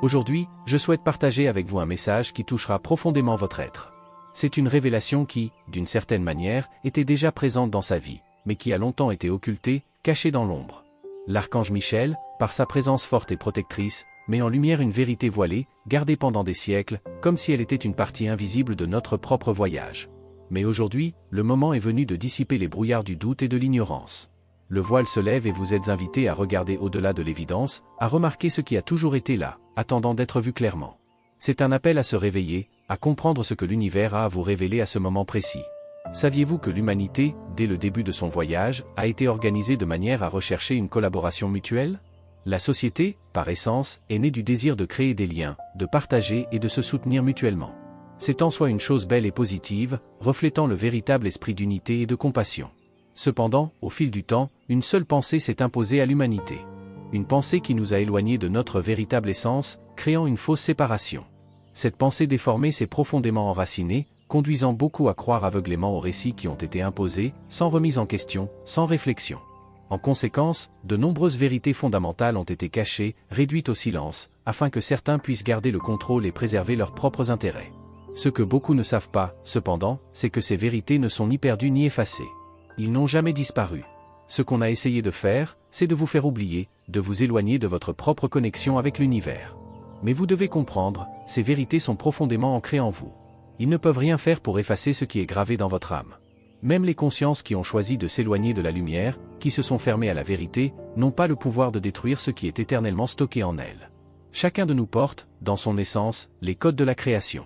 Aujourd'hui, je souhaite partager avec vous un message qui touchera profondément votre être. C'est une révélation qui, d'une certaine manière, était déjà présente dans sa vie, mais qui a longtemps été occultée, cachée dans l'ombre. L'archange Michel, par sa présence forte et protectrice, met en lumière une vérité voilée, gardée pendant des siècles, comme si elle était une partie invisible de notre propre voyage. Mais aujourd'hui, le moment est venu de dissiper les brouillards du doute et de l'ignorance. Le voile se lève et vous êtes invité à regarder au-delà de l'évidence, à remarquer ce qui a toujours été là, attendant d'être vu clairement. C'est un appel à se réveiller, à comprendre ce que l'univers a à vous révéler à ce moment précis. Saviez-vous que l'humanité, dès le début de son voyage, a été organisée de manière à rechercher une collaboration mutuelle ? La société, par essence, est née du désir de créer des liens, de partager et de se soutenir mutuellement. C'est en soi une chose belle et positive, reflétant le véritable esprit d'unité et de compassion. Cependant, au fil du temps, une seule pensée s'est imposée à l'humanité. Une pensée qui nous a éloignés de notre véritable essence, créant une fausse séparation. Cette pensée déformée s'est profondément enracinée, conduisant beaucoup à croire aveuglément aux récits qui ont été imposés, sans remise en question, sans réflexion. En conséquence, de nombreuses vérités fondamentales ont été cachées, réduites au silence, afin que certains puissent garder le contrôle et préserver leurs propres intérêts. Ce que beaucoup ne savent pas, cependant, c'est que ces vérités ne sont ni perdues ni effacées. Ils n'ont jamais disparu. Ce qu'on a essayé de faire, c'est de vous faire oublier, de vous éloigner de votre propre connexion avec l'univers. Mais vous devez comprendre, ces vérités sont profondément ancrées en vous. Ils ne peuvent rien faire pour effacer ce qui est gravé dans votre âme. Même les consciences qui ont choisi de s'éloigner de la lumière, qui se sont fermées à la vérité, n'ont pas le pouvoir de détruire ce qui est éternellement stocké en elles. Chacun de nous porte, dans son essence, les codes de la création.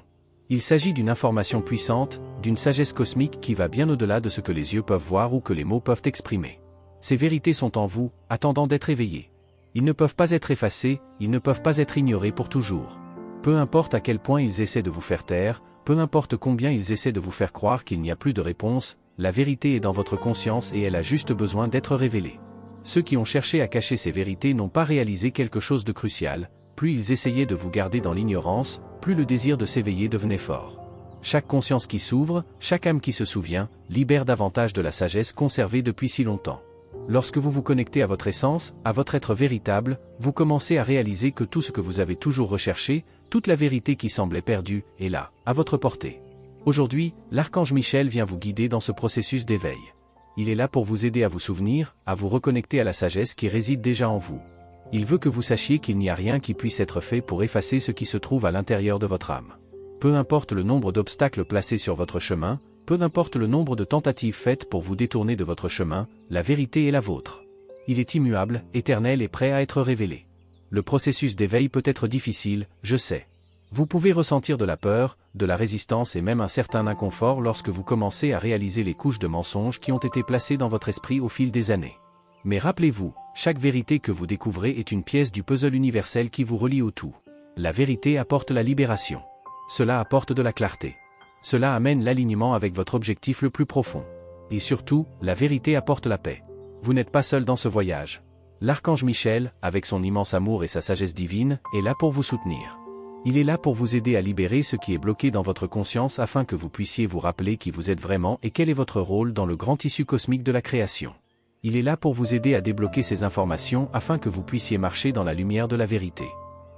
Il s'agit d'une information puissante, d'une sagesse cosmique qui va bien au-delà de ce que les yeux peuvent voir ou que les mots peuvent exprimer. Ces vérités sont en vous, attendant d'être éveillées. Ils ne peuvent pas être effacés, ils ne peuvent pas être ignorés pour toujours. Peu importe à quel point ils essaient de vous faire taire, peu importe combien ils essaient de vous faire croire qu'il n'y a plus de réponse, la vérité est dans votre conscience et elle a juste besoin d'être révélée. Ceux qui ont cherché à cacher ces vérités n'ont pas réalisé quelque chose de crucial, plus ils essayaient de vous garder dans l'ignorance, plus le désir de s'éveiller devenait fort. Chaque conscience qui s'ouvre, chaque âme qui se souvient, libère davantage de la sagesse conservée depuis si longtemps. Lorsque vous vous connectez à votre essence, à votre être véritable, vous commencez à réaliser que tout ce que vous avez toujours recherché, toute la vérité qui semblait perdue, est là, à votre portée. Aujourd'hui, l'archange Michel vient vous guider dans ce processus d'éveil. Il est là pour vous aider à vous souvenir, à vous reconnecter à la sagesse qui réside déjà en vous. Il veut que vous sachiez qu'il n'y a rien qui puisse être fait pour effacer ce qui se trouve à l'intérieur de votre âme. Peu importe le nombre d'obstacles placés sur votre chemin, peu importe le nombre de tentatives faites pour vous détourner de votre chemin, la vérité est la vôtre. Il est immuable, éternel et prêt à être révélé. Le processus d'éveil peut être difficile, je sais. Vous pouvez ressentir de la peur, de la résistance et même un certain inconfort lorsque vous commencez à réaliser les couches de mensonges qui ont été placées dans votre esprit au fil des années. Mais rappelez-vous, chaque vérité que vous découvrez est une pièce du puzzle universel qui vous relie au tout. La vérité apporte la libération. Cela apporte de la clarté. Cela amène l'alignement avec votre objectif le plus profond. Et surtout, la vérité apporte la paix. Vous n'êtes pas seul dans ce voyage. L'archange Michel, avec son immense amour et sa sagesse divine, est là pour vous soutenir. Il est là pour vous aider à libérer ce qui est bloqué dans votre conscience afin que vous puissiez vous rappeler qui vous êtes vraiment et quel est votre rôle dans le grand tissu cosmique de la création. Il est là pour vous aider à débloquer ces informations afin que vous puissiez marcher dans la lumière de la vérité.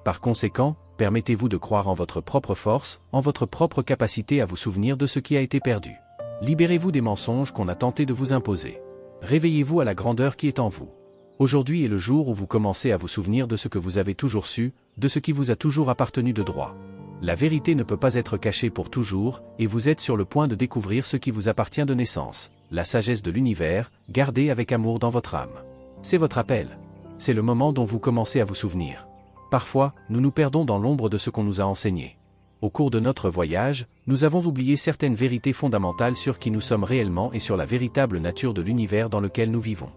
Par conséquent, permettez-vous de croire en votre propre force, en votre propre capacité à vous souvenir de ce qui a été perdu. Libérez-vous des mensonges qu'on a tenté de vous imposer. Réveillez-vous à la grandeur qui est en vous. Aujourd'hui est le jour où vous commencez à vous souvenir de ce que vous avez toujours su, de ce qui vous a toujours appartenu de droit. La vérité ne peut pas être cachée pour toujours, et vous êtes sur le point de découvrir ce qui vous appartient de naissance, la sagesse de l'univers, gardée avec amour dans votre âme. C'est votre appel. C'est le moment dont vous commencez à vous souvenir. Parfois, nous nous perdons dans l'ombre de ce qu'on nous a enseigné. Au cours de notre voyage, nous avons oublié certaines vérités fondamentales sur qui nous sommes réellement et sur la véritable nature de l'univers dans lequel nous vivons.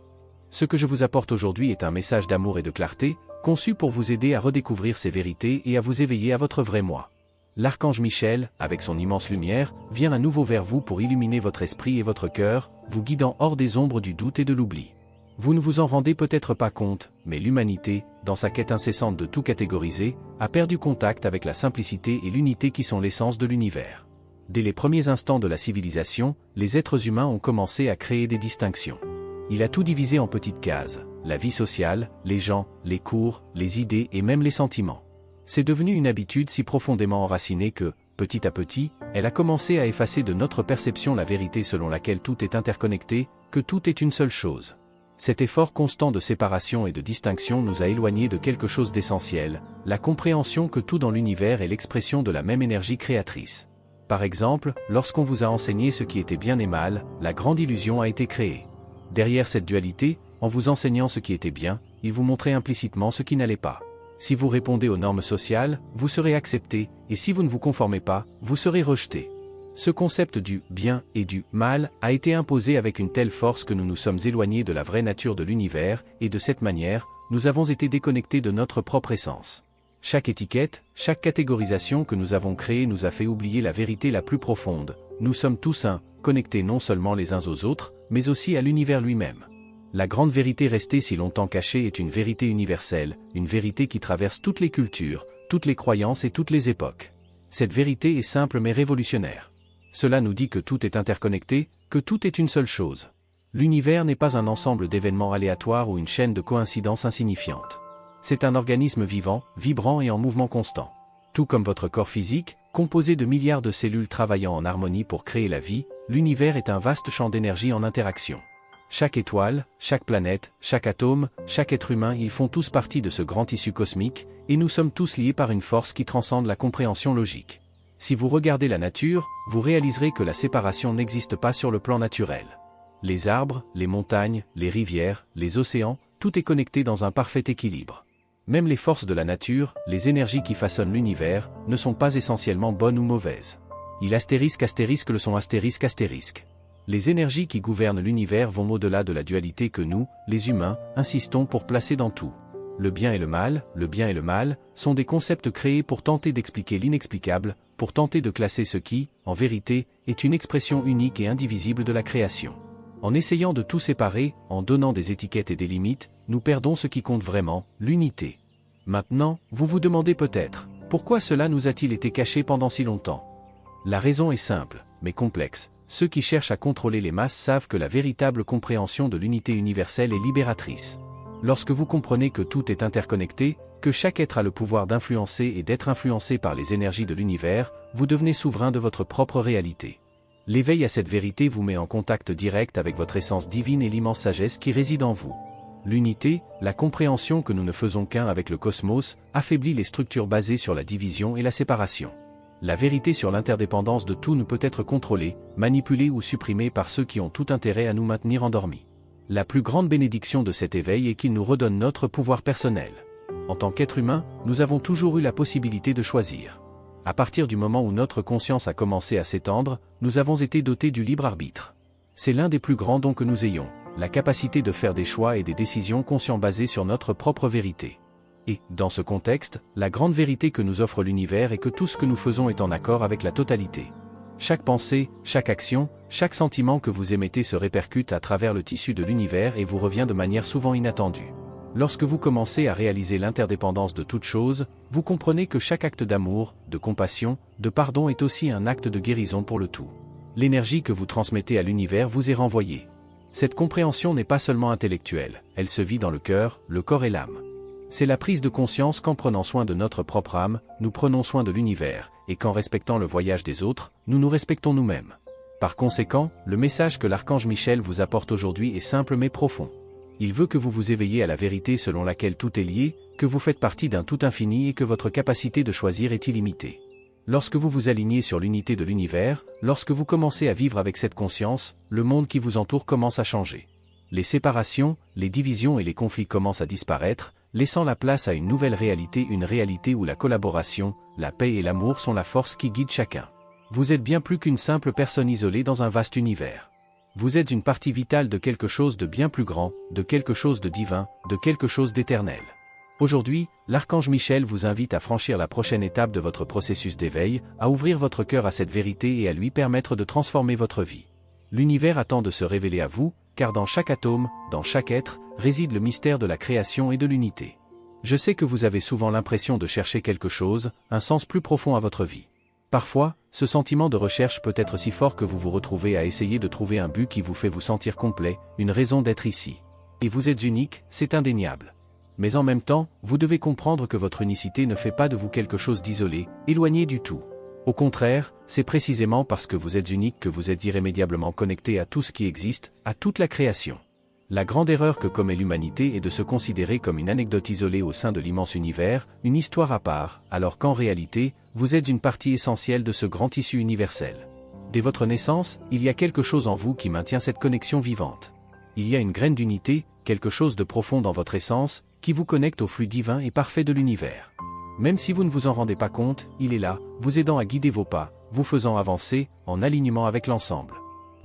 Ce que je vous apporte aujourd'hui est un message d'amour et de clarté, conçu pour vous aider à redécouvrir ces vérités et à vous éveiller à votre vrai moi. L'archange Michel, avec son immense lumière, vient à nouveau vers vous pour illuminer votre esprit et votre cœur, vous guidant hors des ombres du doute et de l'oubli. Vous ne vous en rendez peut-être pas compte, mais l'humanité, dans sa quête incessante de tout catégoriser, a perdu contact avec la simplicité et l'unité qui sont l'essence de l'univers. Dès les premiers instants de la civilisation, les êtres humains ont commencé à créer des distinctions. Il a tout divisé en petites cases, la vie sociale, les gens, les cours, les idées et même les sentiments. C'est devenu une habitude si profondément enracinée que, petit à petit, elle a commencé à effacer de notre perception la vérité selon laquelle tout est interconnecté, que tout est une seule chose. Cet effort constant de séparation et de distinction nous a éloignés de quelque chose d'essentiel, la compréhension que tout dans l'univers est l'expression de la même énergie créatrice. Par exemple, lorsqu'on vous a enseigné ce qui était bien et mal, la grande illusion a été créée. Derrière cette dualité, en vous enseignant ce qui était bien, il vous montrait implicitement ce qui n'allait pas. Si vous répondez aux normes sociales, vous serez accepté, et si vous ne vous conformez pas, vous serez rejeté. Ce concept du bien et du mal a été imposé avec une telle force que nous nous sommes éloignés de la vraie nature de l'univers, et de cette manière, nous avons été déconnectés de notre propre essence. Chaque étiquette, chaque catégorisation que nous avons créée nous a fait oublier la vérité la plus profonde. Nous sommes tous un, connectés non seulement les uns aux autres, mais aussi à l'univers lui-même. La grande vérité restée si longtemps cachée est une vérité universelle, une vérité qui traverse toutes les cultures, toutes les croyances et toutes les époques. Cette vérité est simple mais révolutionnaire. Cela nous dit que tout est interconnecté, que tout est une seule chose. L'univers n'est pas un ensemble d'événements aléatoires ou une chaîne de coïncidences insignifiantes. C'est un organisme vivant, vibrant et en mouvement constant. Tout comme votre corps physique, composé de milliards de cellules travaillant en harmonie pour créer la vie, l'univers est un vaste champ d'énergie en interaction. Chaque étoile, chaque planète, chaque atome, chaque être humain, ils font tous partie de ce grand tissu cosmique, et nous sommes tous liés par une force qui transcende la compréhension logique. Si vous regardez la nature, vous réaliserez que la séparation n'existe pas sur le plan naturel. Les arbres, les montagnes, les rivières, les océans, tout est connecté dans un parfait équilibre. Même les forces de la nature, les énergies qui façonnent l'univers, ne sont pas essentiellement bonnes ou mauvaises. Il astérisque le son astérisque. Les énergies qui gouvernent l'univers vont au-delà de la dualité que nous, les humains, insistons pour placer dans tout. Le bien et le mal, sont des concepts créés pour tenter d'expliquer l'inexplicable, pour tenter de classer ce qui, en vérité, est une expression unique et indivisible de la création. En essayant de tout séparer, en donnant des étiquettes et des limites, nous perdons ce qui compte vraiment, l'unité. Maintenant, vous vous demandez peut-être, pourquoi cela nous a-t-il été caché pendant si longtemps? La raison est simple, mais complexe. Ceux qui cherchent à contrôler les masses savent que la véritable compréhension de l'unité universelle est libératrice. Lorsque vous comprenez que tout est interconnecté, que chaque être a le pouvoir d'influencer et d'être influencé par les énergies de l'univers, vous devenez souverain de votre propre réalité. L'éveil à cette vérité vous met en contact direct avec votre essence divine et l'immense sagesse qui réside en vous. L'unité, la compréhension que nous ne faisons qu'un avec le cosmos, affaiblit les structures basées sur la division et la séparation. La vérité sur l'interdépendance de tout ne peut être contrôlée, manipulée ou supprimée par ceux qui ont tout intérêt à nous maintenir endormis. La plus grande bénédiction de cet éveil est qu'il nous redonne notre pouvoir personnel. En tant qu'être humain, nous avons toujours eu la possibilité de choisir. À partir du moment où notre conscience a commencé à s'étendre, nous avons été dotés du libre arbitre. C'est l'un des plus grands dons que nous ayons, la capacité de faire des choix et des décisions conscients basés sur notre propre vérité. Et, dans ce contexte, la grande vérité que nous offre l'univers est que tout ce que nous faisons est en accord avec la totalité. Chaque pensée, chaque action, chaque sentiment que vous émettez se répercute à travers le tissu de l'univers et vous revient de manière souvent inattendue. Lorsque vous commencez à réaliser l'interdépendance de toute chose, vous comprenez que chaque acte d'amour, de compassion, de pardon est aussi un acte de guérison pour le tout. L'énergie que vous transmettez à l'univers vous est renvoyée. Cette compréhension n'est pas seulement intellectuelle, elle se vit dans le cœur, le corps et l'âme. C'est la prise de conscience qu'en prenant soin de notre propre âme, nous prenons soin de l'univers, et qu'en respectant le voyage des autres, nous nous respectons nous-mêmes. Par conséquent, le message que l'archange Michel vous apporte aujourd'hui est simple mais profond. Il veut que vous vous éveilliez à la vérité selon laquelle tout est lié, que vous faites partie d'un tout infini et que votre capacité de choisir est illimitée. Lorsque vous vous alignez sur l'unité de l'univers, lorsque vous commencez à vivre avec cette conscience, le monde qui vous entoure commence à changer. Les séparations, les divisions et les conflits commencent à disparaître, laissant la place à une nouvelle réalité, une réalité où la collaboration, la paix et l'amour sont la force qui guide chacun. Vous êtes bien plus qu'une simple personne isolée dans un vaste univers. Vous êtes une partie vitale de quelque chose de bien plus grand, de quelque chose de divin, de quelque chose d'éternel. Aujourd'hui, l'archange Michel vous invite à franchir la prochaine étape de votre processus d'éveil, à ouvrir votre cœur à cette vérité et à lui permettre de transformer votre vie. L'univers attend de se révéler à vous, car dans chaque atome, dans chaque être, réside le mystère de la création et de l'unité. Je sais que vous avez souvent l'impression de chercher quelque chose, un sens plus profond à votre vie. Parfois, ce sentiment de recherche peut être si fort que vous vous retrouvez à essayer de trouver un but qui vous fait vous sentir complet, une raison d'être ici. Et vous êtes unique, c'est indéniable. Mais en même temps, vous devez comprendre que votre unicité ne fait pas de vous quelque chose d'isolé, éloigné du tout. Au contraire, c'est précisément parce que vous êtes unique que vous êtes irrémédiablement connecté à tout ce qui existe, à toute la création. La grande erreur que commet l'humanité est de se considérer comme une anecdote isolée au sein de l'immense univers, une histoire à part, alors qu'en réalité, vous êtes une partie essentielle de ce grand tissu universel. Dès votre naissance, il y a quelque chose en vous qui maintient cette connexion vivante. Il y a une graine d'unité, quelque chose de profond dans votre essence, qui vous connecte au flux divin et parfait de l'univers. Même si vous ne vous en rendez pas compte, il est là, vous aidant à guider vos pas, vous faisant avancer, en alignement avec l'ensemble.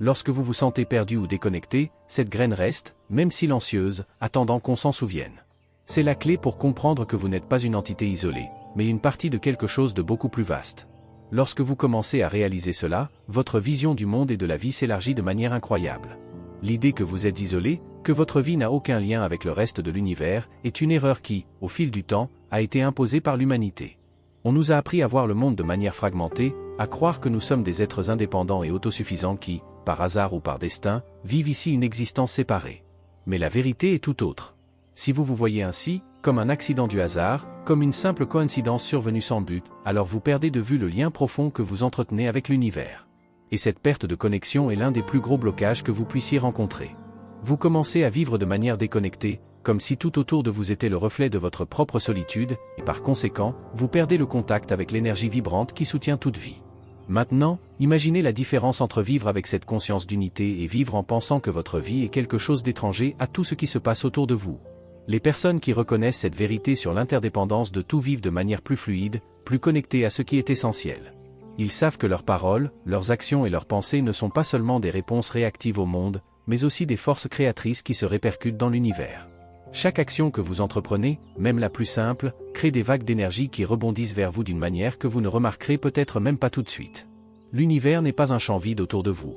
Lorsque vous vous sentez perdu ou déconnecté, cette graine reste, même silencieuse, attendant qu'on s'en souvienne. C'est la clé pour comprendre que vous n'êtes pas une entité isolée, mais une partie de quelque chose de beaucoup plus vaste. Lorsque vous commencez à réaliser cela, votre vision du monde et de la vie s'élargit de manière incroyable. L'idée que vous êtes isolé, que votre vie n'a aucun lien avec le reste de l'univers, est une erreur qui, au fil du temps, a été imposée par l'humanité. On nous a appris à voir le monde de manière fragmentée, à croire que nous sommes des êtres indépendants et autosuffisants qui, par hasard ou par destin, vivent ici une existence séparée. Mais la vérité est tout autre. Si vous vous voyez ainsi, comme un accident du hasard, comme une simple coïncidence survenue sans but, alors vous perdez de vue le lien profond que vous entretenez avec l'univers. Et cette perte de connexion est l'un des plus gros blocages que vous puissiez rencontrer. Vous commencez à vivre de manière déconnectée, comme si tout autour de vous était le reflet de votre propre solitude, et par conséquent, vous perdez le contact avec l'énergie vibrante qui soutient toute vie. Maintenant, imaginez la différence entre vivre avec cette conscience d'unité et vivre en pensant que votre vie est quelque chose d'étranger à tout ce qui se passe autour de vous. Les personnes qui reconnaissent cette vérité sur l'interdépendance de tout vivent de manière plus fluide, plus connectée à ce qui est essentiel. Ils savent que leurs paroles, leurs actions et leurs pensées ne sont pas seulement des réponses réactives au monde, mais aussi des forces créatrices qui se répercutent dans l'univers. Chaque action que vous entreprenez, même la plus simple, crée des vagues d'énergie qui rebondissent vers vous d'une manière que vous ne remarquerez peut-être même pas tout de suite. L'univers n'est pas un champ vide autour de vous.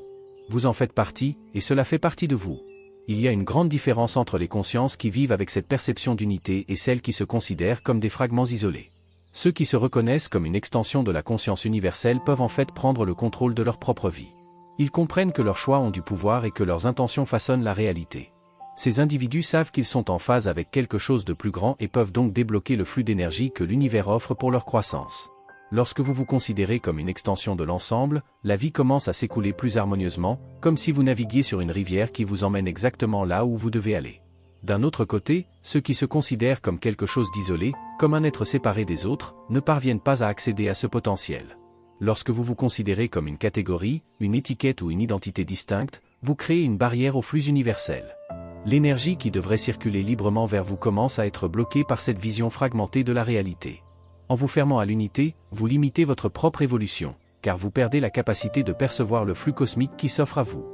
Vous en faites partie, et cela fait partie de vous. Il y a une grande différence entre les consciences qui vivent avec cette perception d'unité et celles qui se considèrent comme des fragments isolés. Ceux qui se reconnaissent comme une extension de la conscience universelle peuvent en fait prendre le contrôle de leur propre vie. Ils comprennent que leurs choix ont du pouvoir et que leurs intentions façonnent la réalité. Ces individus savent qu'ils sont en phase avec quelque chose de plus grand et peuvent donc débloquer le flux d'énergie que l'univers offre pour leur croissance. Lorsque vous vous considérez comme une extension de l'ensemble, la vie commence à s'écouler plus harmonieusement, comme si vous naviguiez sur une rivière qui vous emmène exactement là où vous devez aller. D'un autre côté, ceux qui se considèrent comme quelque chose d'isolé, comme un être séparé des autres, ne parviennent pas à accéder à ce potentiel. Lorsque vous vous considérez comme une catégorie, une étiquette ou une identité distincte, vous créez une barrière au flux universel. L'énergie qui devrait circuler librement vers vous commence à être bloquée par cette vision fragmentée de la réalité. En vous fermant à l'unité, vous limitez votre propre évolution, car vous perdez la capacité de percevoir le flux cosmique qui s'offre à vous.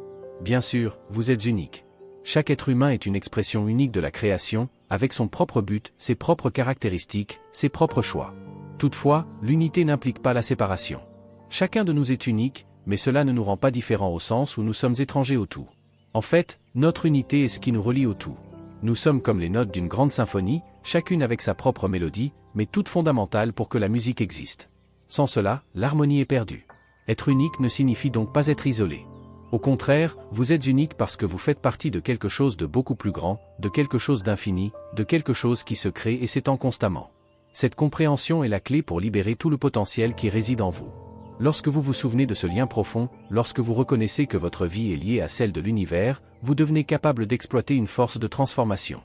Bien sûr, vous êtes unique. Chaque être humain est une expression unique de la création, avec son propre but, ses propres caractéristiques, ses propres choix. Toutefois, l'unité n'implique pas la séparation. Chacun de nous est unique, mais cela ne nous rend pas différents au sens où nous sommes étrangers au tout. En fait, notre unité est ce qui nous relie au tout. Nous sommes comme les notes d'une grande symphonie, chacune avec sa propre mélodie, mais toutes fondamentales pour que la musique existe. Sans cela, l'harmonie est perdue. Être unique ne signifie donc pas être isolé. Au contraire, vous êtes unique parce que vous faites partie de quelque chose de beaucoup plus grand, de quelque chose d'infini, de quelque chose qui se crée et s'étend constamment. Cette compréhension est la clé pour libérer tout le potentiel qui réside en vous. Lorsque vous vous souvenez de ce lien profond, lorsque vous reconnaissez que votre vie est liée à celle de l'univers, vous devenez capable d'exploiter une force de transformation.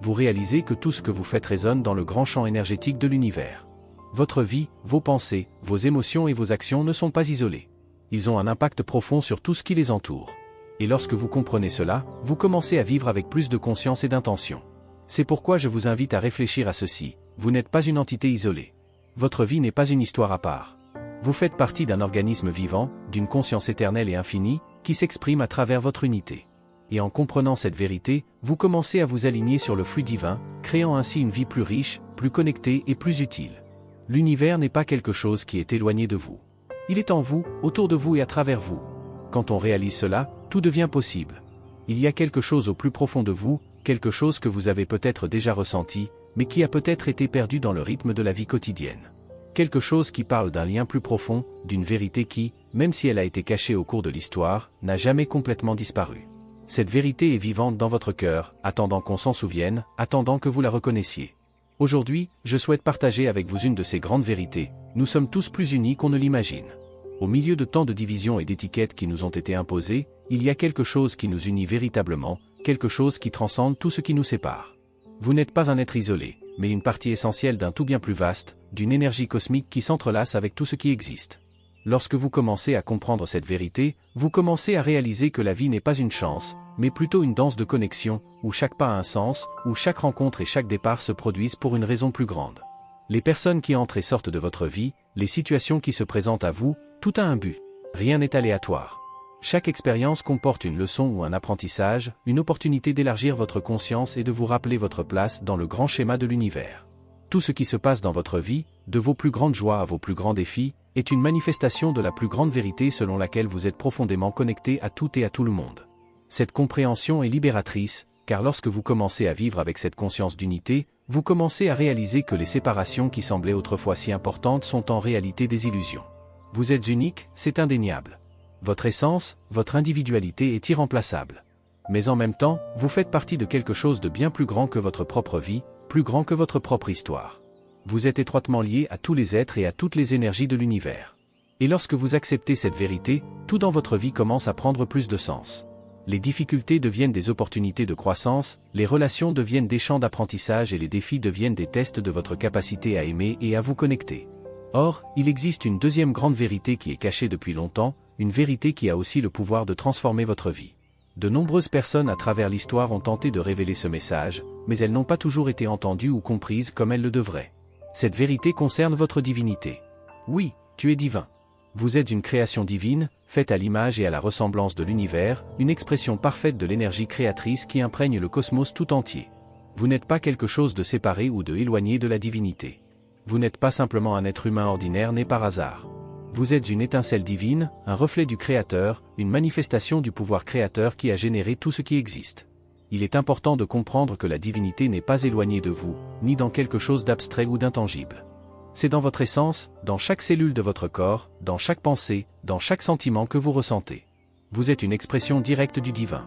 Vous réalisez que tout ce que vous faites résonne dans le grand champ énergétique de l'univers. Votre vie, vos pensées, vos émotions et vos actions ne sont pas isolés. Ils ont un impact profond sur tout ce qui les entoure. Et lorsque vous comprenez cela, vous commencez à vivre avec plus de conscience et d'intention. C'est pourquoi je vous invite à réfléchir à ceci. Vous n'êtes pas une entité isolée. Votre vie n'est pas une histoire à part. Vous faites partie d'un organisme vivant, d'une conscience éternelle et infinie, qui s'exprime à travers votre unité. Et en comprenant cette vérité, vous commencez à vous aligner sur le flux divin, créant ainsi une vie plus riche, plus connectée et plus utile. L'univers n'est pas quelque chose qui est éloigné de vous. Il est en vous, autour de vous et à travers vous. Quand on réalise cela, tout devient possible. Il y a quelque chose au plus profond de vous, quelque chose que vous avez peut-être déjà ressenti, mais qui a peut-être été perdu dans le rythme de la vie quotidienne. Quelque chose qui parle d'un lien plus profond, d'une vérité qui, même si elle a été cachée au cours de l'histoire, n'a jamais complètement disparu. Cette vérité est vivante dans votre cœur, attendant qu'on s'en souvienne, attendant que vous la reconnaissiez. Aujourd'hui, je souhaite partager avec vous une de ces grandes vérités. Nous sommes tous plus unis qu'on ne l'imagine. Au milieu de tant de divisions et d'étiquettes qui nous ont été imposées, il y a quelque chose qui nous unit véritablement, quelque chose qui transcende tout ce qui nous sépare. Vous n'êtes pas un être isolé, mais une partie essentielle d'un tout bien plus vaste, d'une énergie cosmique qui s'entrelace avec tout ce qui existe. Lorsque vous commencez à comprendre cette vérité, vous commencez à réaliser que la vie n'est pas une chance, mais plutôt une danse de connexion, où chaque pas a un sens, où chaque rencontre et chaque départ se produisent pour une raison plus grande. Les personnes qui entrent et sortent de votre vie, les situations qui se présentent à vous, tout a un but. Rien n'est aléatoire. Chaque expérience comporte une leçon ou un apprentissage, une opportunité d'élargir votre conscience et de vous rappeler votre place dans le grand schéma de l'univers. Tout ce qui se passe dans votre vie, de vos plus grandes joies à vos plus grands défis, est une manifestation de la plus grande vérité selon laquelle vous êtes profondément connecté à tout et à tout le monde. Cette compréhension est libératrice, car lorsque vous commencez à vivre avec cette conscience d'unité, vous commencez à réaliser que les séparations qui semblaient autrefois si importantes sont en réalité des illusions. Vous êtes unique, c'est indéniable. Votre essence, votre individualité est irremplaçable. Mais en même temps, vous faites partie de quelque chose de bien plus grand que votre propre vie, plus grand que votre propre histoire. Vous êtes étroitement lié à tous les êtres et à toutes les énergies de l'univers. Et lorsque vous acceptez cette vérité, tout dans votre vie commence à prendre plus de sens. Les difficultés deviennent des opportunités de croissance, les relations deviennent des champs d'apprentissage et les défis deviennent des tests de votre capacité à aimer et à vous connecter. Or, il existe une deuxième grande vérité qui est cachée depuis longtemps, une vérité qui a aussi le pouvoir de transformer votre vie. De nombreuses personnes à travers l'histoire ont tenté de révéler ce message, mais elles n'ont pas toujours été entendues ou comprises comme elles le devraient. Cette vérité concerne votre divinité. Oui, tu es divin. Vous êtes une création divine, faite à l'image et à la ressemblance de l'univers, une expression parfaite de l'énergie créatrice qui imprègne le cosmos tout entier. Vous n'êtes pas quelque chose de séparé ou de éloigné de la divinité. Vous n'êtes pas simplement un être humain ordinaire né par hasard. Vous êtes une étincelle divine, un reflet du Créateur, une manifestation du pouvoir créateur qui a généré tout ce qui existe. Il est important de comprendre que la divinité n'est pas éloignée de vous, ni dans quelque chose d'abstrait ou d'intangible. C'est dans votre essence, dans chaque cellule de votre corps, dans chaque pensée, dans chaque sentiment que vous ressentez. Vous êtes une expression directe du divin.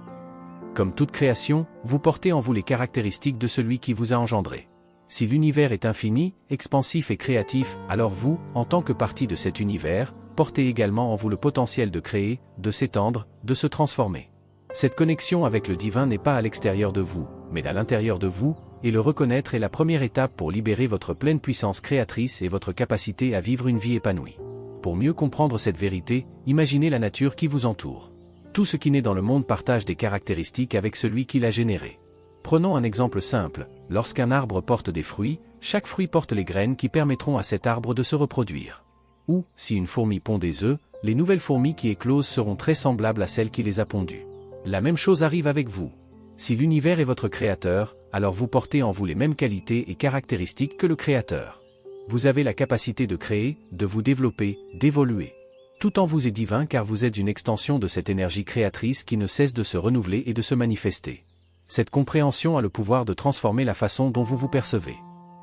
Comme toute création, vous portez en vous les caractéristiques de celui qui vous a engendré. Si l'univers est infini, expansif et créatif, alors vous, en tant que partie de cet univers, portez également en vous le potentiel de créer, de s'étendre, de se transformer. Cette connexion avec le divin n'est pas à l'extérieur de vous, mais à l'intérieur de vous, et le reconnaître est la première étape pour libérer votre pleine puissance créatrice et votre capacité à vivre une vie épanouie. Pour mieux comprendre cette vérité, imaginez la nature qui vous entoure. Tout ce qui naît dans le monde partage des caractéristiques avec celui qui l'a généré. Prenons un exemple simple, lorsqu'un arbre porte des fruits, chaque fruit porte les graines qui permettront à cet arbre de se reproduire. Ou, si une fourmi pond des œufs, les nouvelles fourmis qui éclosent seront très semblables à celles qui les a pondues. La même chose arrive avec vous. Si l'univers est votre créateur, alors vous portez en vous les mêmes qualités et caractéristiques que le créateur. Vous avez la capacité de créer, de vous développer, d'évoluer. Tout en vous est divin car vous êtes une extension de cette énergie créatrice qui ne cesse de se renouveler et de se manifester. Cette compréhension a le pouvoir de transformer la façon dont vous vous percevez.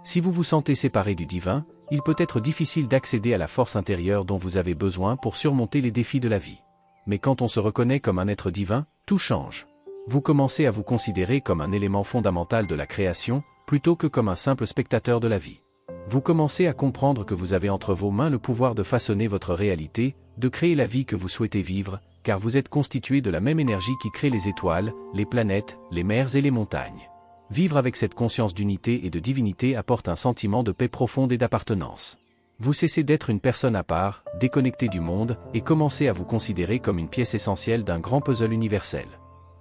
Si vous vous sentez séparé du divin, il peut être difficile d'accéder à la force intérieure dont vous avez besoin pour surmonter les défis de la vie. Mais quand on se reconnaît comme un être divin, tout change. Vous commencez à vous considérer comme un élément fondamental de la création, plutôt que comme un simple spectateur de la vie. Vous commencez à comprendre que vous avez entre vos mains le pouvoir de façonner votre réalité, de créer la vie que vous souhaitez vivre, car vous êtes constitué de la même énergie qui crée les étoiles, les planètes, les mers et les montagnes. Vivre avec cette conscience d'unité et de divinité apporte un sentiment de paix profonde et d'appartenance. Vous cessez d'être une personne à part, déconnectée du monde, et commencez à vous considérer comme une pièce essentielle d'un grand puzzle universel.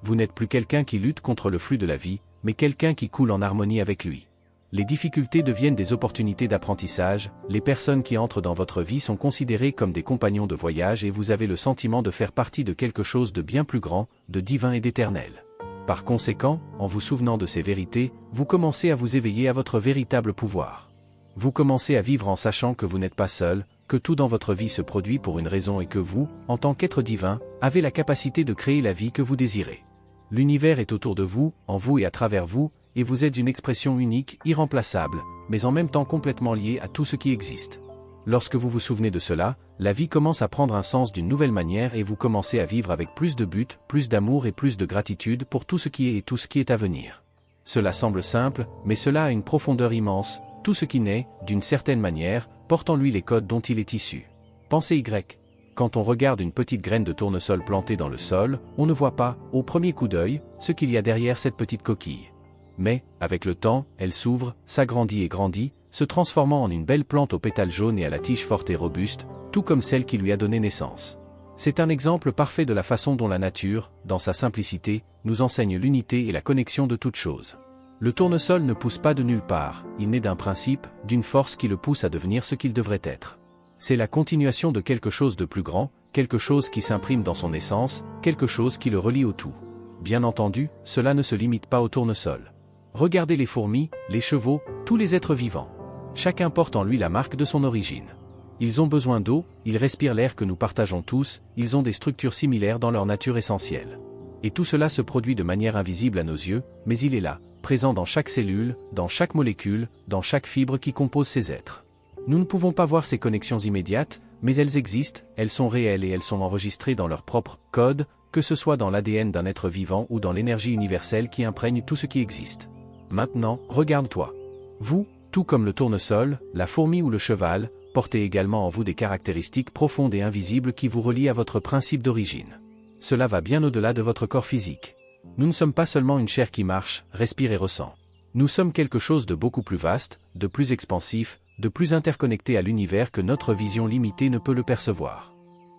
Vous n'êtes plus quelqu'un qui lutte contre le flux de la vie, mais quelqu'un qui coule en harmonie avec lui. Les difficultés deviennent des opportunités d'apprentissage, les personnes qui entrent dans votre vie sont considérées comme des compagnons de voyage et vous avez le sentiment de faire partie de quelque chose de bien plus grand, de divin et d'éternel. Par conséquent, en vous souvenant de ces vérités, vous commencez à vous éveiller à votre véritable pouvoir. Vous commencez à vivre en sachant que vous n'êtes pas seul, que tout dans votre vie se produit pour une raison et que vous, en tant qu'être divin, avez la capacité de créer la vie que vous désirez. L'univers est autour de vous, en vous et à travers vous, et vous êtes une expression unique, irremplaçable, mais en même temps complètement liée à tout ce qui existe. Lorsque vous vous souvenez de cela, la vie commence à prendre un sens d'une nouvelle manière et vous commencez à vivre avec plus de but, plus d'amour et plus de gratitude pour tout ce qui est et tout ce qui est à venir. Cela semble simple, mais cela a une profondeur immense. Tout ce qui naît, d'une certaine manière, porte en lui les codes dont il est issu. Pensez Y. Quand on regarde une petite graine de tournesol plantée dans le sol, on ne voit pas, au premier coup d'œil, ce qu'il y a derrière cette petite coquille. Mais, avec le temps, elle s'ouvre, s'agrandit et grandit, se transformant en une belle plante aux pétales jaunes et à la tige forte et robuste, tout comme celle qui lui a donné naissance. C'est un exemple parfait de la façon dont la nature, dans sa simplicité, nous enseigne l'unité et la connexion de toutes choses. Le tournesol ne pousse pas de nulle part, il naît d'un principe, d'une force qui le pousse à devenir ce qu'il devrait être. C'est la continuation de quelque chose de plus grand, quelque chose qui s'imprime dans son essence, quelque chose qui le relie au tout. Bien entendu, cela ne se limite pas au tournesol. Regardez les fourmis, les chevaux, tous les êtres vivants. Chacun porte en lui la marque de son origine. Ils ont besoin d'eau, ils respirent l'air que nous partageons tous, ils ont des structures similaires dans leur nature essentielle. Et tout cela se produit de manière invisible à nos yeux, mais il est là, présent dans chaque cellule, dans chaque molécule, dans chaque fibre qui compose ces êtres. Nous ne pouvons pas voir ces connexions immédiates, mais elles existent, elles sont réelles et elles sont enregistrées dans leur propre code, que ce soit dans l'ADN d'un être vivant ou dans l'énergie universelle qui imprègne tout ce qui existe. Maintenant, regarde-toi. Vous, tout comme le tournesol, la fourmi ou le cheval, portez également en vous des caractéristiques profondes et invisibles qui vous relient à votre principe d'origine. Cela va bien au-delà de votre corps physique. Nous ne sommes pas seulement une chair qui marche, respire et ressent. Nous sommes quelque chose de beaucoup plus vaste, de plus expansif, de plus interconnecté à l'univers que notre vision limitée ne peut le percevoir.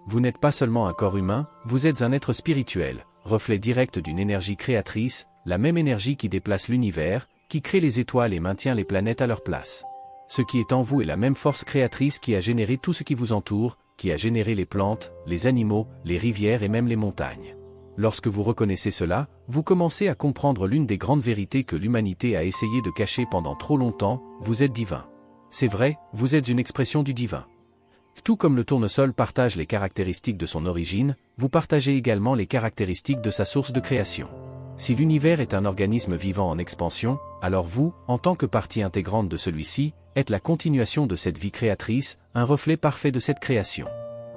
Vous n'êtes pas seulement un corps humain, vous êtes un être spirituel, reflet direct d'une énergie créatrice, la même énergie qui déplace l'univers, qui crée les étoiles et maintient les planètes à leur place. Ce qui est en vous est la même force créatrice qui a généré tout ce qui vous entoure, qui a généré les plantes, les animaux, les rivières et même les montagnes. Lorsque vous reconnaissez cela, vous commencez à comprendre l'une des grandes vérités que l'humanité a essayé de cacher pendant trop longtemps, vous êtes divin. C'est vrai, vous êtes une expression du divin. Tout comme le tournesol partage les caractéristiques de son origine, vous partagez également les caractéristiques de sa source de création. Si l'univers est un organisme vivant en expansion, alors vous, en tant que partie intégrante de celui-ci, êtes la continuation de cette vie créatrice, un reflet parfait de cette création.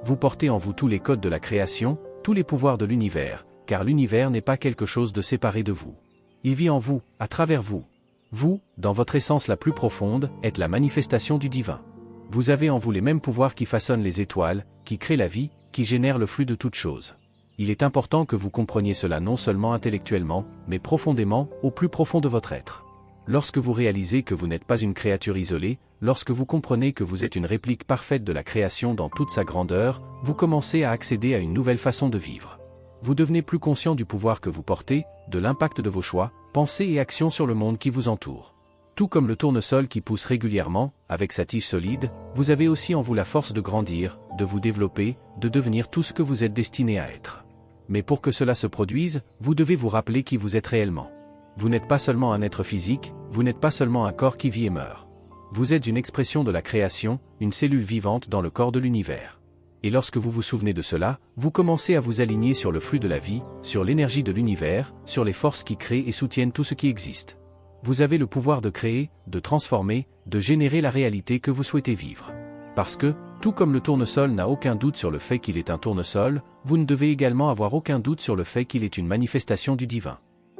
Vous portez en vous tous les codes de la création, tous les pouvoirs de l'univers, car l'univers n'est pas quelque chose de séparé de vous. Il vit en vous, à travers vous. Vous, dans votre essence la plus profonde, êtes la manifestation du divin. Vous avez en vous les mêmes pouvoirs qui façonnent les étoiles, qui créent la vie, qui génèrent le flux de toutes choses. Il est important que vous compreniez cela non seulement intellectuellement, mais profondément, au plus profond de votre être. Lorsque vous réalisez que vous n'êtes pas une créature isolée, lorsque vous comprenez que vous êtes une réplique parfaite de la création dans toute sa grandeur, vous commencez à accéder à une nouvelle façon de vivre. Vous devenez plus conscient du pouvoir que vous portez, de l'impact de vos choix, pensées et actions sur le monde qui vous entoure. Tout comme le tournesol qui pousse régulièrement, avec sa tige solide, vous avez aussi en vous la force de grandir, de vous développer, de devenir tout ce que vous êtes destiné à être. Mais pour que cela se produise, vous devez vous rappeler qui vous êtes réellement. Vous n'êtes pas seulement un être physique, vous n'êtes pas seulement un corps qui vit et meurt. Vous êtes une expression de la création, une cellule vivante dans le corps de l'univers. Et lorsque vous vous souvenez de cela, vous commencez à vous aligner sur le flux de la vie, sur l'énergie de l'univers, sur les forces qui créent et soutiennent tout ce qui existe. Vous avez le pouvoir de créer, de transformer, de générer la réalité que vous souhaitez vivre. Parce que, tout comme le tournesol n'a aucun doute sur le fait qu'il est un tournesol, vous ne devez également avoir aucun doute sur le fait qu'il est une manifestation du divin.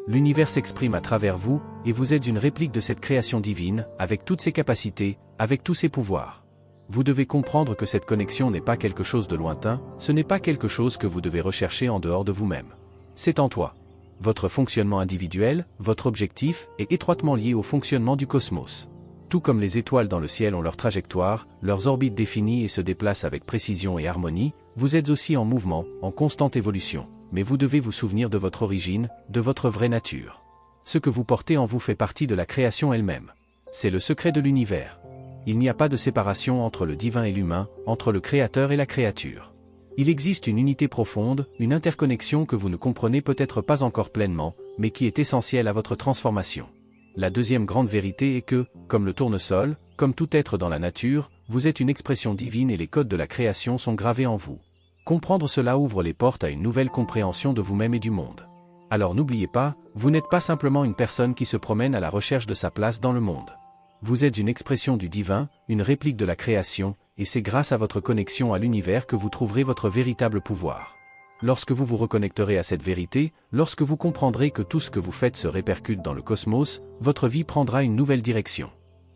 L'univers s'exprime à travers vous, et vous êtes une réplique de cette création divine, avec toutes ses capacités, avec tous ses pouvoirs. Vous devez comprendre que cette connexion n'est pas quelque chose de lointain, ce n'est pas quelque chose que vous devez rechercher en dehors de vous-même. C'est en toi. Votre fonctionnement individuel, votre objectif, est étroitement lié au fonctionnement du cosmos. Tout comme les étoiles dans le ciel ont leur trajectoire, leurs orbites définies et se déplacent avec précision et harmonie, vous êtes aussi en mouvement, en constante évolution, mais vous devez vous souvenir de votre origine, de votre vraie nature. Ce que vous portez en vous fait partie de la création elle-même. C'est le secret de l'univers. Il n'y a pas de séparation entre le divin et l'humain, entre le créateur et la créature. Il existe une unité profonde, une interconnexion que vous ne comprenez peut-être pas encore pleinement, mais qui est essentielle à votre transformation. La deuxième grande vérité est que, comme le tournesol, comme tout être dans la nature, vous êtes une expression divine et les codes de la création sont gravés en vous. Comprendre cela ouvre les portes à une nouvelle compréhension de vous-même et du monde. Alors n'oubliez pas, vous n'êtes pas simplement une personne qui se promène à la recherche de sa place dans le monde. Vous êtes une expression du divin, une réplique de la création, et c'est grâce à votre connexion à l'univers que vous trouverez votre véritable pouvoir. Lorsque vous vous reconnecterez à cette vérité, lorsque vous comprendrez que tout ce que vous faites se répercute dans le cosmos, votre vie prendra une nouvelle direction.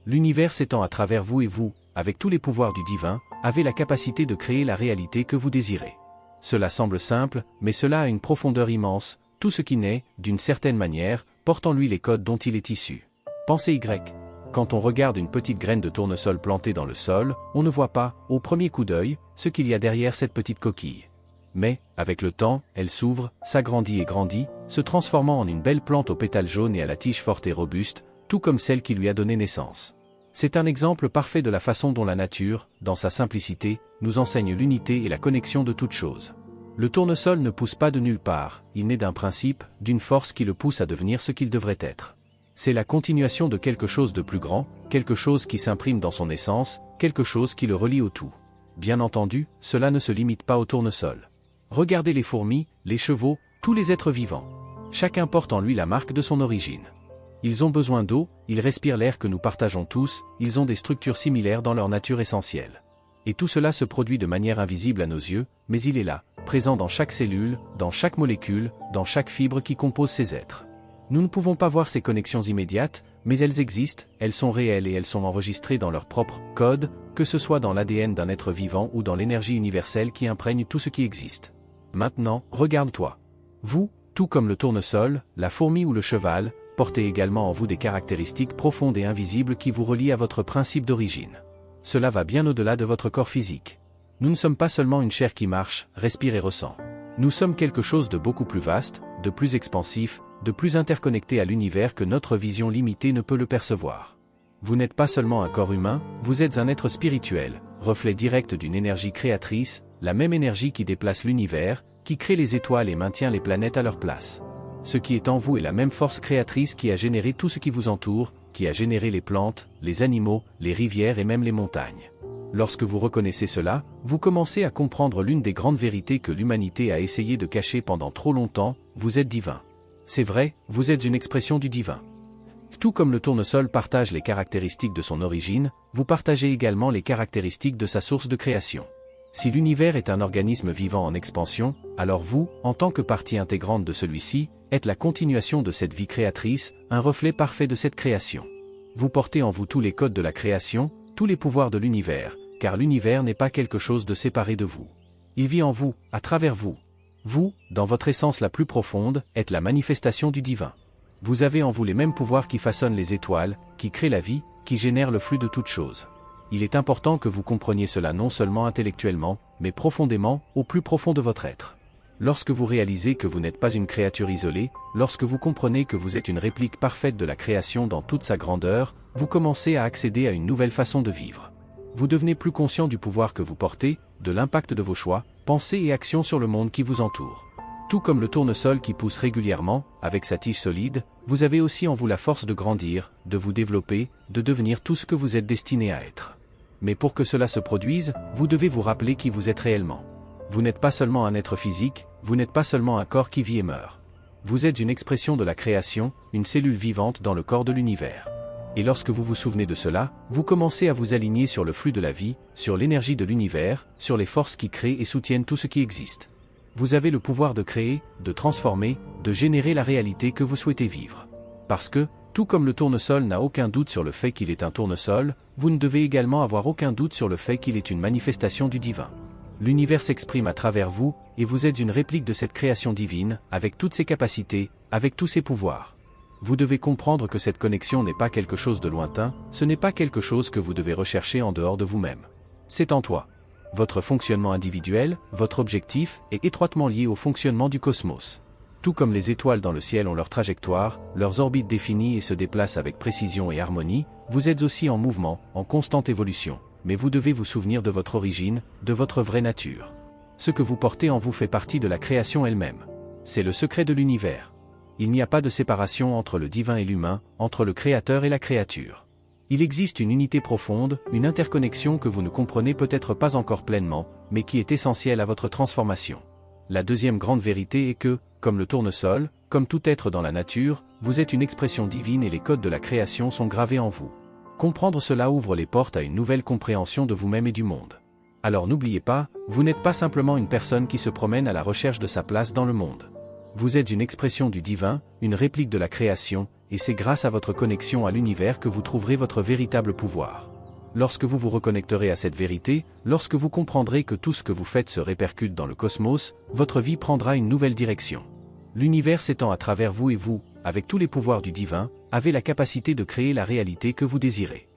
L'univers s'étend à travers vous et vous, avec tous les pouvoirs du divin, avez la capacité de créer la réalité que vous désirez. Cela semble simple, mais cela a une profondeur immense, tout ce qui naît, d'une certaine manière, porte en lui les codes dont il est issu. Pensez Y. Quand on regarde une petite graine de tournesol plantée dans le sol, on ne voit pas, au premier coup d'œil, ce qu'il y a derrière cette petite coquille. Mais, avec le temps, elle s'ouvre, s'agrandit et grandit, se transformant en une belle plante aux pétales jaunes et à la tige forte et robuste, tout comme celle qui lui a donné naissance. C'est un exemple parfait de la façon dont la nature, dans sa simplicité, nous enseigne l'unité et la connexion de toutes choses. Le tournesol ne pousse pas de nulle part, il naît d'un principe, d'une force qui le pousse à devenir ce qu'il devrait être. C'est la continuation de quelque chose de plus grand, quelque chose qui s'imprime dans son essence, quelque chose qui le relie au tout. Bien entendu, cela ne se limite pas au tournesol. Regardez les fourmis, les chevaux, tous les êtres vivants. Chacun porte en lui la marque de son origine. Ils ont besoin d'eau, ils respirent l'air que nous partageons tous, ils ont des structures similaires dans leur nature essentielle. Et tout cela se produit de manière invisible à nos yeux, mais il est là, présent dans chaque cellule, dans chaque molécule, dans chaque fibre qui compose ces êtres. Nous ne pouvons pas voir ces connexions immédiates, mais elles existent, elles sont réelles et elles sont enregistrées dans leur propre code, que ce soit dans l'ADN d'un être vivant ou dans l'énergie universelle qui imprègne tout ce qui existe. Maintenant, regarde-toi. Vous, tout comme le tournesol, la fourmi ou le cheval, portez également en vous des caractéristiques profondes et invisibles qui vous relient à votre principe d'origine. Cela va bien au-delà de votre corps physique. Nous ne sommes pas seulement une chair qui marche, respire et ressent. Nous sommes quelque chose de beaucoup plus vaste, de plus expansif, de plus interconnecté à l'univers que notre vision limitée ne peut le percevoir. Vous n'êtes pas seulement un corps humain, vous êtes un être spirituel, reflet direct d'une énergie créatrice, la même énergie qui déplace l'univers, qui crée les étoiles et maintient les planètes à leur place. Ce qui est en vous est la même force créatrice qui a généré tout ce qui vous entoure, qui a généré les plantes, les animaux, les rivières et même les montagnes. Lorsque vous reconnaissez cela, vous commencez à comprendre l'une des grandes vérités que l'humanité a essayé de cacher pendant trop longtemps, vous êtes divin. C'est vrai, vous êtes une expression du divin. Tout comme le tournesol partage les caractéristiques de son origine, vous partagez également les caractéristiques de sa source de création. Si l'univers est un organisme vivant en expansion, alors vous, en tant que partie intégrante de celui-ci, êtes la continuation de cette vie créatrice, un reflet parfait de cette création. Vous portez en vous tous les codes de la création, tous les pouvoirs de l'univers, car l'univers n'est pas quelque chose de séparé de vous. Il vit en vous, à travers vous. Vous, dans votre essence la plus profonde, êtes la manifestation du divin. Vous avez en vous les mêmes pouvoirs qui façonnent les étoiles, qui créent la vie, qui génèrent le flux de toutes choses. Il est important que vous compreniez cela non seulement intellectuellement, mais profondément, au plus profond de votre être. Lorsque vous réalisez que vous n'êtes pas une créature isolée, lorsque vous comprenez que vous êtes une réplique parfaite de la création dans toute sa grandeur, vous commencez à accéder à une nouvelle façon de vivre. Vous devenez plus conscient du pouvoir que vous portez, de l'impact de vos choix, pensées et actions sur le monde qui vous entoure. Tout comme le tournesol qui pousse régulièrement, avec sa tige solide, vous avez aussi en vous la force de grandir, de vous développer, de devenir tout ce que vous êtes destiné à être. Mais pour que cela se produise, vous devez vous rappeler qui vous êtes réellement. Vous n'êtes pas seulement un être physique, vous n'êtes pas seulement un corps qui vit et meurt. Vous êtes une expression de la création, une cellule vivante dans le corps de l'univers. Et lorsque vous vous souvenez de cela, vous commencez à vous aligner sur le flux de la vie, sur l'énergie de l'univers, sur les forces qui créent et soutiennent tout ce qui existe. Vous avez le pouvoir de créer, de transformer, de générer la réalité que vous souhaitez vivre. Parce que, tout comme le tournesol n'a aucun doute sur le fait qu'il est un tournesol, vous ne devez également avoir aucun doute sur le fait qu'il est une manifestation du divin. L'univers s'exprime à travers vous, et vous êtes une réplique de cette création divine, avec toutes ses capacités, avec tous ses pouvoirs. Vous devez comprendre que cette connexion n'est pas quelque chose de lointain, ce n'est pas quelque chose que vous devez rechercher en dehors de vous-même. C'est en toi. Votre fonctionnement individuel, votre objectif, est étroitement lié au fonctionnement du cosmos. Tout comme les étoiles dans le ciel ont leur trajectoire, leurs orbites définies et se déplacent avec précision et harmonie, vous êtes aussi en mouvement, en constante évolution. Mais vous devez vous souvenir de votre origine, de votre vraie nature. Ce que vous portez en vous fait partie de la création elle-même. C'est le secret de l'univers. Il n'y a pas de séparation entre le divin et l'humain, entre le créateur et la créature. Il existe une unité profonde, une interconnexion que vous ne comprenez peut-être pas encore pleinement, mais qui est essentielle à votre transformation. La deuxième grande vérité est que, comme le tournesol, comme tout être dans la nature, vous êtes une expression divine et les codes de la création sont gravés en vous. Comprendre cela ouvre les portes à une nouvelle compréhension de vous-même et du monde. Alors n'oubliez pas, vous n'êtes pas simplement une personne qui se promène à la recherche de sa place dans le monde. Vous êtes une expression du divin, une réplique de la création, et c'est grâce à votre connexion à l'univers que vous trouverez votre véritable pouvoir. Lorsque vous vous reconnecterez à cette vérité, lorsque vous comprendrez que tout ce que vous faites se répercute dans le cosmos, votre vie prendra une nouvelle direction. L'univers s'étend à travers vous et vous, avec tous les pouvoirs du divin, avez la capacité de créer la réalité que vous désirez.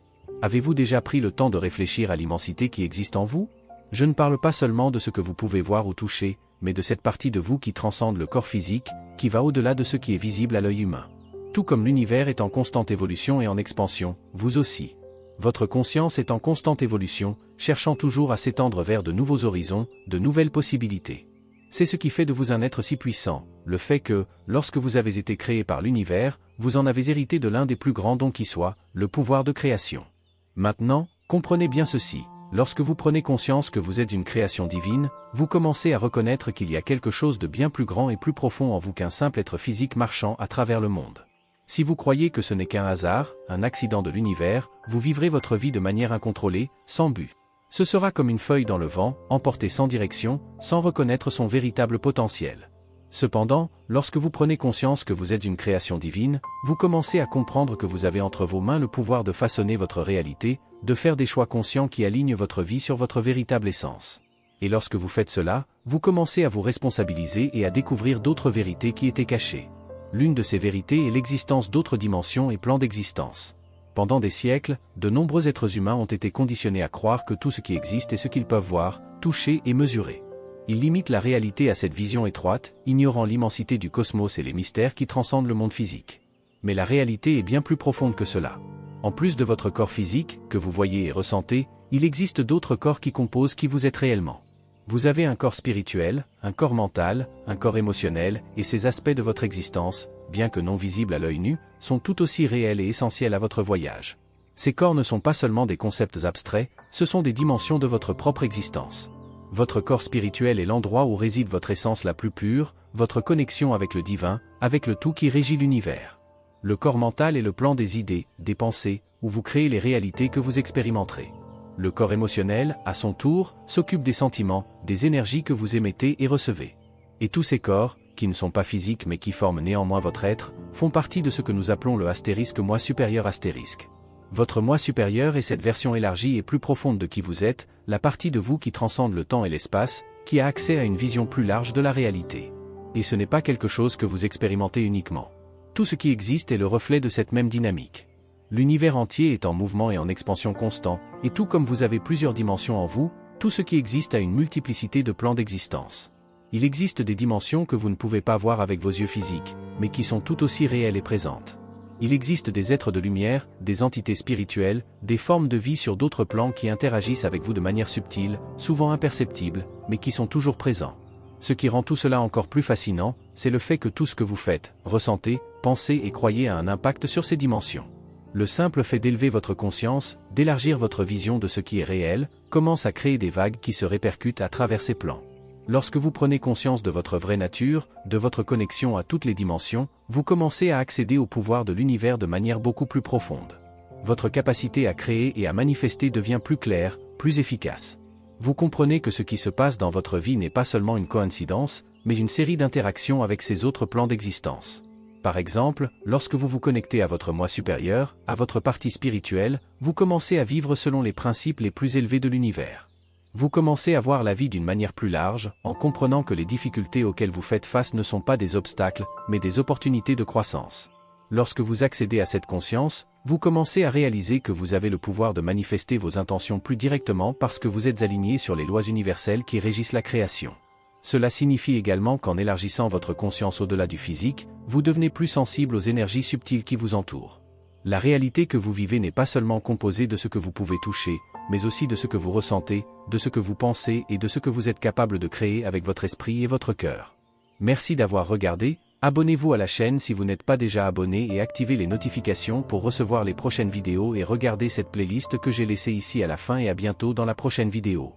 Avez-vous déjà pris le temps de réfléchir à l'immensité qui existe en vous? Je ne parle pas seulement de ce que vous pouvez voir ou toucher, mais de cette partie de vous qui transcende le corps physique, qui va au-delà de ce qui est visible à l'œil humain. Tout comme l'univers est en constante évolution et en expansion, vous aussi. Votre conscience est en constante évolution, cherchant toujours à s'étendre vers de nouveaux horizons, de nouvelles possibilités. C'est ce qui fait de vous un être si puissant, le fait que, lorsque vous avez été créé par l'univers, vous en avez hérité de l'un des plus grands dons qui soit, le pouvoir de création. Maintenant, comprenez bien ceci, lorsque vous prenez conscience que vous êtes une création divine, vous commencez à reconnaître qu'il y a quelque chose de bien plus grand et plus profond en vous qu'un simple être physique marchant à travers le monde. Si vous croyez que ce n'est qu'un hasard, un accident de l'univers, vous vivrez votre vie de manière incontrôlée, sans but. Ce sera comme une feuille dans le vent, emportée sans direction, sans reconnaître son véritable potentiel. Cependant, lorsque vous prenez conscience que vous êtes une création divine, vous commencez à comprendre que vous avez entre vos mains le pouvoir de façonner votre réalité, de faire des choix conscients qui alignent votre vie sur votre véritable essence. Et lorsque vous faites cela, vous commencez à vous responsabiliser et à découvrir d'autres vérités qui étaient cachées. L'une de ces vérités est l'existence d'autres dimensions et plans d'existence. Pendant des siècles, de nombreux êtres humains ont été conditionnés à croire que tout ce qui existe est ce qu'ils peuvent voir, toucher et mesurer. Ils limitent la réalité à cette vision étroite, ignorant l'immensité du cosmos et les mystères qui transcendent le monde physique. Mais la réalité est bien plus profonde que cela. En plus de votre corps physique, que vous voyez et ressentez, il existe d'autres corps qui composent qui vous êtes réellement. Vous avez un corps spirituel, un corps mental, un corps émotionnel, et ces aspects de votre existence, bien que non visibles à l'œil nu, sont tout aussi réels et essentiels à votre voyage. Ces corps ne sont pas seulement des concepts abstraits, ce sont des dimensions de votre propre existence. Votre corps spirituel est l'endroit où réside votre essence la plus pure, votre connexion avec le divin, avec le tout qui régit l'univers. Le corps mental est le plan des idées, des pensées, où vous créez les réalités que vous expérimenterez. Le corps émotionnel, à son tour, s'occupe des sentiments, des énergies que vous émettez et recevez. Et tous ces corps, qui ne sont pas physiques mais qui forment néanmoins votre être, font partie de ce que nous appelons le astérisque moi supérieur astérisque. Votre moi supérieur est cette version élargie et plus profonde de qui vous êtes, la partie de vous qui transcende le temps et l'espace, qui a accès à une vision plus large de la réalité. Et ce n'est pas quelque chose que vous expérimentez uniquement. Tout ce qui existe est le reflet de cette même dynamique. L'univers entier est en mouvement et en expansion constant, et tout comme vous avez plusieurs dimensions en vous, tout ce qui existe a une multiplicité de plans d'existence. Il existe des dimensions que vous ne pouvez pas voir avec vos yeux physiques, mais qui sont tout aussi réelles et présentes. Il existe des êtres de lumière, des entités spirituelles, des formes de vie sur d'autres plans qui interagissent avec vous de manière subtile, souvent imperceptible, mais qui sont toujours présents. Ce qui rend tout cela encore plus fascinant, c'est le fait que tout ce que vous faites, ressentez, pensez et croyez a un impact sur ces dimensions. Le simple fait d'élever votre conscience, d'élargir votre vision de ce qui est réel, commence à créer des vagues qui se répercutent à travers ces plans. Lorsque vous prenez conscience de votre vraie nature, de votre connexion à toutes les dimensions, vous commencez à accéder au pouvoir de l'univers de manière beaucoup plus profonde. Votre capacité à créer et à manifester devient plus claire, plus efficace. Vous comprenez que ce qui se passe dans votre vie n'est pas seulement une coïncidence, mais une série d'interactions avec ces autres plans d'existence. Par exemple, lorsque vous vous connectez à votre moi supérieur, à votre partie spirituelle, vous commencez à vivre selon les principes les plus élevés de l'univers. Vous commencez à voir la vie d'une manière plus large, en comprenant que les difficultés auxquelles vous faites face ne sont pas des obstacles, mais des opportunités de croissance. Lorsque vous accédez à cette conscience, vous commencez à réaliser que vous avez le pouvoir de manifester vos intentions plus directement parce que vous êtes aligné sur les lois universelles qui régissent la création. Cela signifie également qu'en élargissant votre conscience au-delà du physique, vous devenez plus sensible aux énergies subtiles qui vous entourent. La réalité que vous vivez n'est pas seulement composée de ce que vous pouvez toucher, mais aussi de ce que vous ressentez, de ce que vous pensez et de ce que vous êtes capable de créer avec votre esprit et votre cœur. Merci d'avoir regardé, abonnez-vous à la chaîne si vous n'êtes pas déjà abonné et activez les notifications pour recevoir les prochaines vidéos et regardez cette playlist que j'ai laissée ici à la fin et à bientôt dans la prochaine vidéo.